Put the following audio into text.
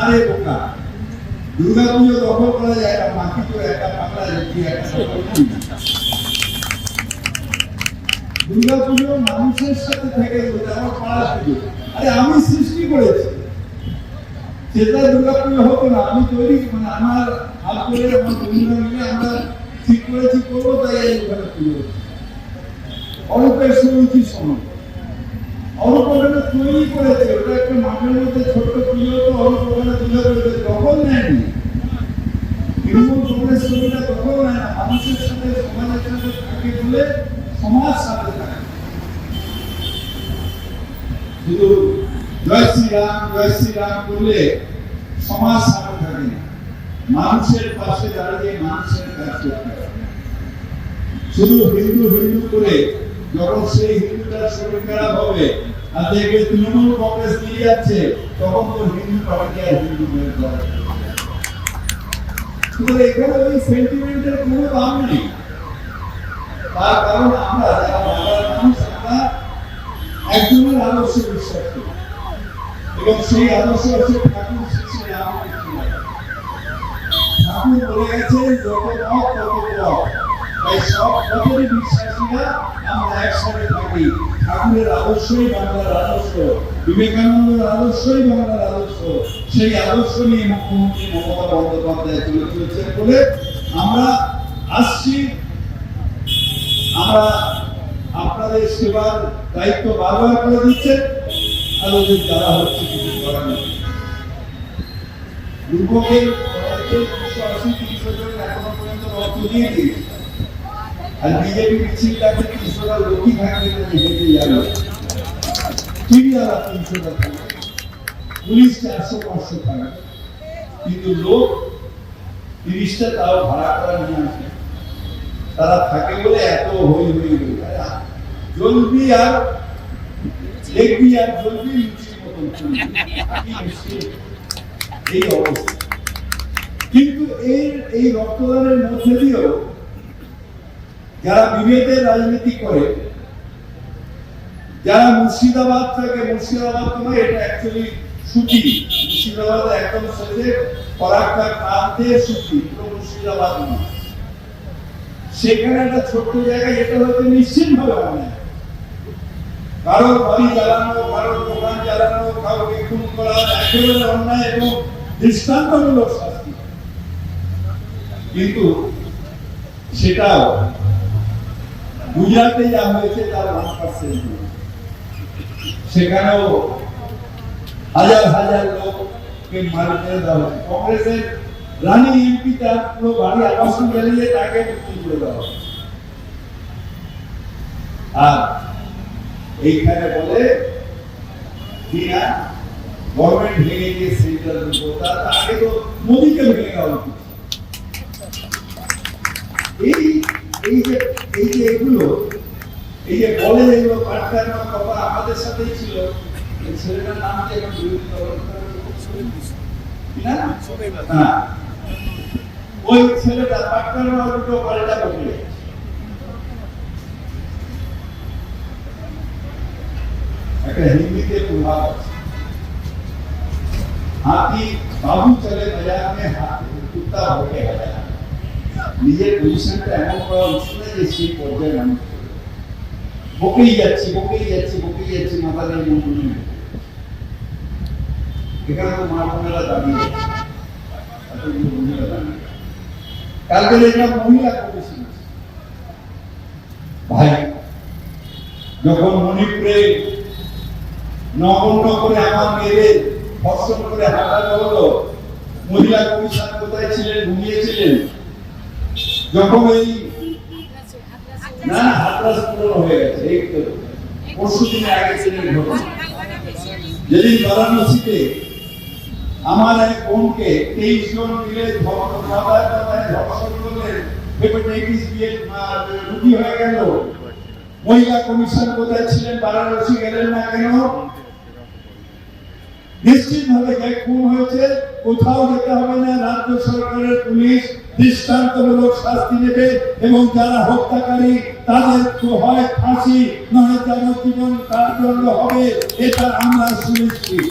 রে বোকা, দুর্গা পুজো দখল করা যায় না, বাকি তো একটা বাংলা রেখে একটা দুর্গা পুজো মানুষের সাথে থেকে আমার পাড়া পুজো, আরে আমি সৃষ্টি করেছি, সেটা দুর্গা পুজো হতো না, আমি তৈরি মানে আমার হাত করে আমার বন্ধুরা মিলে আমরা ঠিক করেছি করবো, তাই এই দুর্গা পুজো অল্পের শুরুছি সময় অল্পখানে তৈরি করেছে, ওটা একটা মাঠের মধ্যে ছোট্ট পুজো, তো অল্পখানে পুজো করেছে, দখল নেয়নি। তৃণমূল কংগ্রেস কর্মীরা দখল নেয় না, মানুষের সাথে সমাজের সাথে থাকে বলে সমাজ সাথে থাকে। শুধু জয় শ্রীরাম বললে সমাজ সাথে থাকে না, মানুষের পাশে দাঁড়িয়ে মানুষের কাজ করতে হবে। শুধু হিন্দু করে যখন সেই হিন্দুটার শরীর খারাপ হবে আর দেখবে তৃণমূল কংগ্রেস নিয়ে যাচ্ছে, তখন তো হিন্দু পার্টি আর হিন্দু হয়ে যাবে। এখানে ওই সেন্টিমেন্টের কোনো দাম নেই, তার কারণ আমরা যারা বাংলার মানুষ, আমরা একজনের আদর্শে বিশ্বাস করি এবং সেই আদর্শ হচ্ছে ঠাকুর শ্রী রামকৃষ্ণ। ঠাকুর বলে গেছেন যত মত তত পথ, তাই সব পথেরই বিশ্বাসীরা আমরা একসাথে থাকি। ঠাকুরের আদর্শই বাংলার আদর্শ, বিবেকানন্দের আদর্শই বাংলার আদর্শ, সেই আদর্শ নিয়ে মুখ্যমন্ত্রী মমতা বন্দ্যোপাধ্যায় তুলে ধরেছেন বলে আমরা আসছি। আমরা আপনাদের সেবার দায়িত্ব বারবার করে দিচ্ছেন, আর ওদের দ্বারা হচ্ছে কিছু করার নেই। দুর্ভোগের 280-300 জন এখনো পর্যন্ত রক্ত দিয়ে দিয়েছে, আর বিজেপি মিছিলটাকে 300টা লোকই থাকবে হেঁটে যাবে, চিড়িয়ালা 300টা থাকবে, পুলিশ 400-500 থাকবে, কিন্তু লোক 30টা তাও ভাড়া করা নিয়ে আসে। তারা থাকে বলে এত হই জ্বলবি আর দেখবি আর জ্বলবি লুচির মতন এই অবস্থা। কিন্তু এই রক্তদানের মধ্যে দিয়েও যারা বিভেদের রাজনীতি করে, যারা মুর্শিদাবাদ নয়, এটা অ্যাকচুয়ালি সুতি, মুর্শিদাবাদ একদম সোজে ফরাক্কা প্রান্তে সুতি, পুরো মুর্শিদাবাদ নয়। সেখানে একটা ছোট্ট জায়গায় যেটা হয়তো নিশ্চিত ভাবে হয় না, কারো বাড়ি জ্বালানো, কারো দোকান জ্বালানো, কাউকে খুন করা একেবারে অন্যায় এবং দৃষ্টান্তমূলক শাস্তি। কিন্তু সেটাও গুজরাটে যা হয়েছে তার 1%, সেখানেও হাজার লোককে মারতে দেওয়া হয়েছে। কংগ্রেসের রানী এমপি তার পুরো বাড়ি আবাসন জ্বালিয়ে তাকে মুক্তি করে দেওয়া হয়েছে। আর এইখানে বলে কিনা গভর্নমেন্ট ভেঙে গিয়ে সেন্ট্রাল তার আগে তো মোদীকে ভেঙে দেওয়া উচিত। এই যে এগুলো বলে এগুলো পাটকানো কথা আমাদের সাথেই ছিল। ছেলেটার নাম কি এখন ওই ছেলেটা পাটকানো দুটো পাল্টা বলে একটা হিন্দিতে প্রভাব আছে, হাতি বাবু চলে বাজার में কুত্তা होके आया। নিজের পজিশনটা এমন করা উচিত না যে সেই পর্যায়ে মানুষ বকেই যাচ্ছি মাথা নিয়ে মন নেই। এখানে তো মা বোনেরা দাঁড়িয়ে কালকে দেখলাম মহিলা কমিশন ভাই, যখন মণিপুরে নগণ্য করে আমার মেয়েদের ধর্ষণ করে হাঁটানো হলো, মহিলা কমিশন কোথায় ছিলেন, ঘুমিয়েছিলেন? যখন এই হাতরাস পূরণ হয়ে গেছে, এই তো পরশু দিনে আগে ছিলেন ঘটনা, যেদিন বারাণসীতে আমার এক বোনকে 23 জন মিলে ধর্ষণ করলেন, হেপাটাইটিস বি রোগী হয়ে গেল। মহিলা কমিশন কোথায় ছিলেন? বারাণসী গেলেন না কেন? নিশ্চিত ভাবে যে খুন হয়েছে কোথাও যেতে হবে না, রাজ্য সরকারের পুলিশ দৃষ্টান্তমূলক শাস্তি নেবে এবং যারা হত্যাকারী তাদের তো হয় ফাঁসি নয় যাবজ্জীবন কারাদণ্ড হবে, এটা আমরা সুনিশ্চিত।